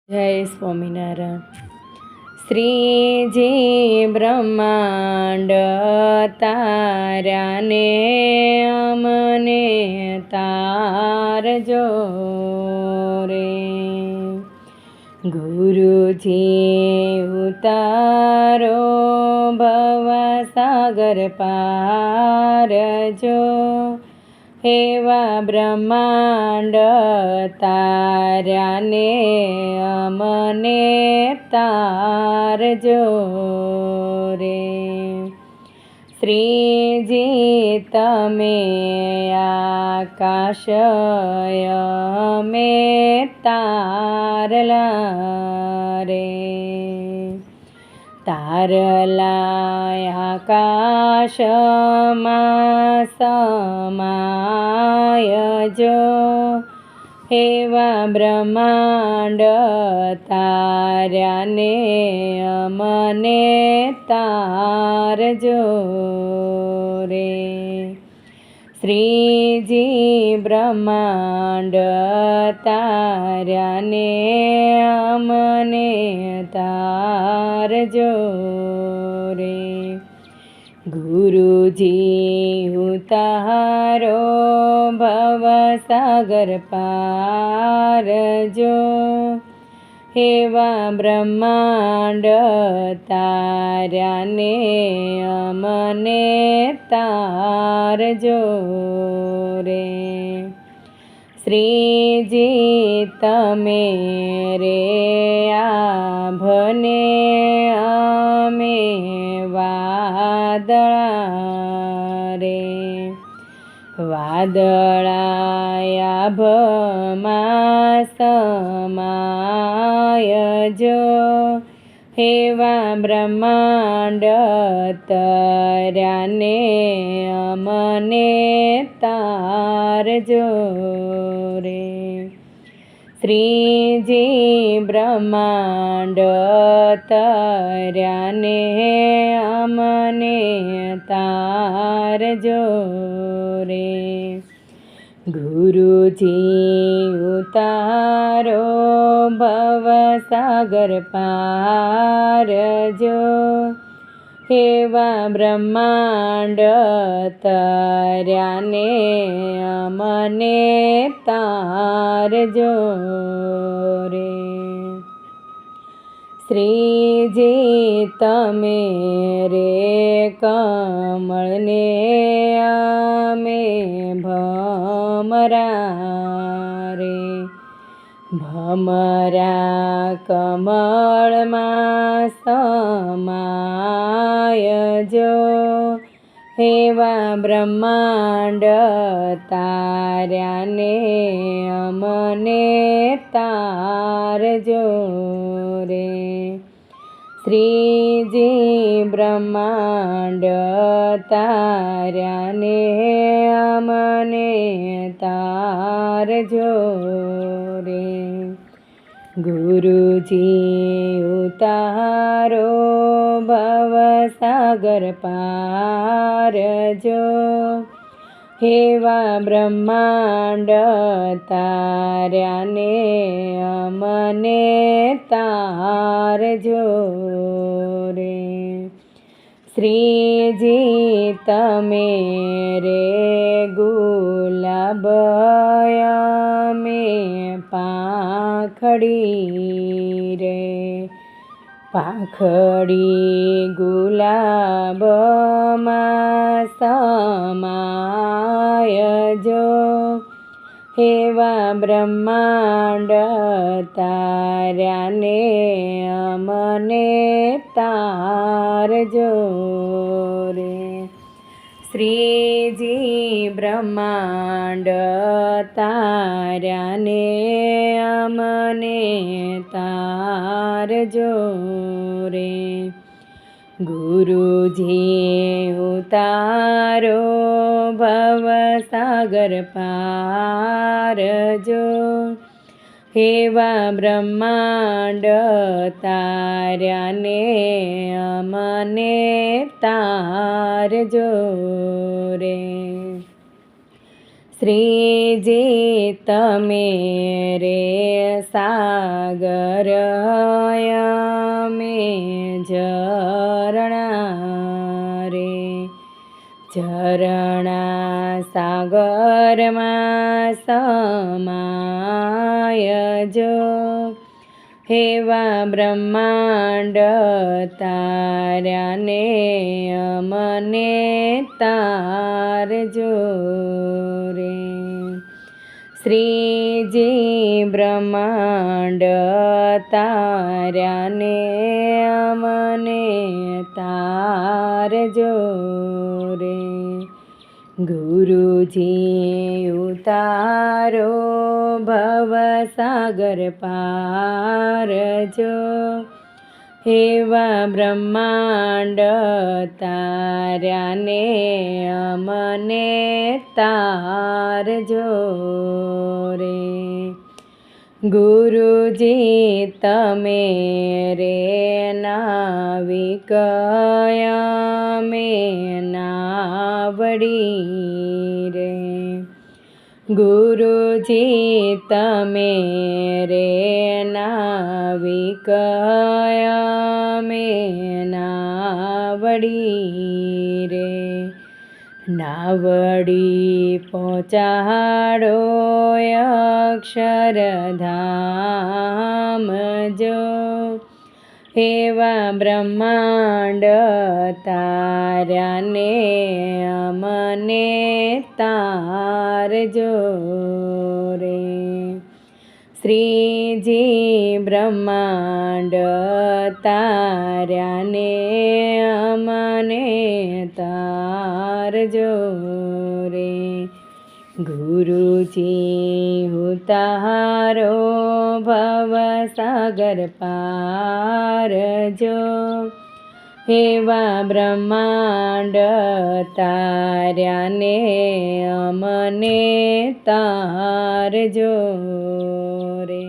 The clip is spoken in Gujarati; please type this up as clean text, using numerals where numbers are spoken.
જય સ્વામિનારાયણ. શ્રીજી બ્રહ્માંડ તાર્યાને અમને તારજો રે. ગુરુજી ઉતારો ભવસાગર પારજો. એવા બ્રહ્માંડ તાર્યાને અમને તારજો રે. શ્રીજી તમે આકાશ અમે તારલા રે. તારલા આકાશમાં સમાય જો. એવા બ્રહ્માંડ તાર્યાને અમને તારજો રે. શ્રીજી બ્રહ્માંડ તાર્યાને અમને તારજો રે. ગુરુજી ઉતારો ભવસાગર પારજો. એવા બ્રહ્માંડ તાર્યાને અમને તારજો રે. શ્રીજી તમે રે આભને અમે વાદળા રે. વાદળાયાભમાં સમાય જો. એવા બ્રહ્માંડ તાર્યાને અમને તારજો રે. શ્રીજી બ્રહ્માંડ તાર્યાને અમને તારજો રે. ગુરુજી ઉતારો ભવસાગર પારજો. એવા બ્રહ્માંડ તાર્યાને અમને તારજો રે. શ્રીજી તમે રે કમળને અમે ભમરા રે. ભમરા કમળમાં સમાય જો. એવા બ્રહ્માંડ તાર્યાને અમને તારજો રે. શ્રીજી બ્રહ્માંડ તાર્યાને અમને તારજો રે. ગુરુજી ઉતારો ભવસાગર પારજો. એવા બ્રહ્માંડ તાર્યાને અમને તારજો રે. શ્રીજી તમે રે ગુલાબ અમે પાંખડી રે. પાંખડી ગુલાબમાં સમાય જો. એવા બ્રહ્માંડ તાર્યાને અમને તારજો રે. શ્રીજી બ્રહ્માંડ તાર્યાને અમને તારજો રે. ગુરુજી ઉતારો ભવસાગર પારજો. એવા બ્રહ્માંડ તાર્યાને અમને તારજો રે. શ્રીજી તમે રે સાગર અમે ઝરણા રે, ઝરણા સાગરમાં સમાય જો, હેવા બ્રહ્માંડ તાર્યાને અમને તારજો રે. શ્રીજી બ્રહ્માંડ તાર્યાને અમને તારજો રે. ગુરુજી ઉતારો ભવસાગર પારજો, હેવા બ્રહ્માંડ તાર્યાને અમને તારજો રે. ગુરુજી તમે રે નાવિક અમે નાવડી રે, ગુરુજી તમે રે નાવિક અમે નાવડી રે. નાવડી પહોંચાડો અક્ષરધામ જો, હેવા બ્રહ્માંડ તાર્યાને અમને તારજો રે. શ્રીજી બ્રહ્માંડ તાર્યાને અમને તારજો રે. ગુરુજી ઉતારો ભવસાગર પારજો, હેવા બ્રહ્માંડ તાર્યાને અમને તારજો રે.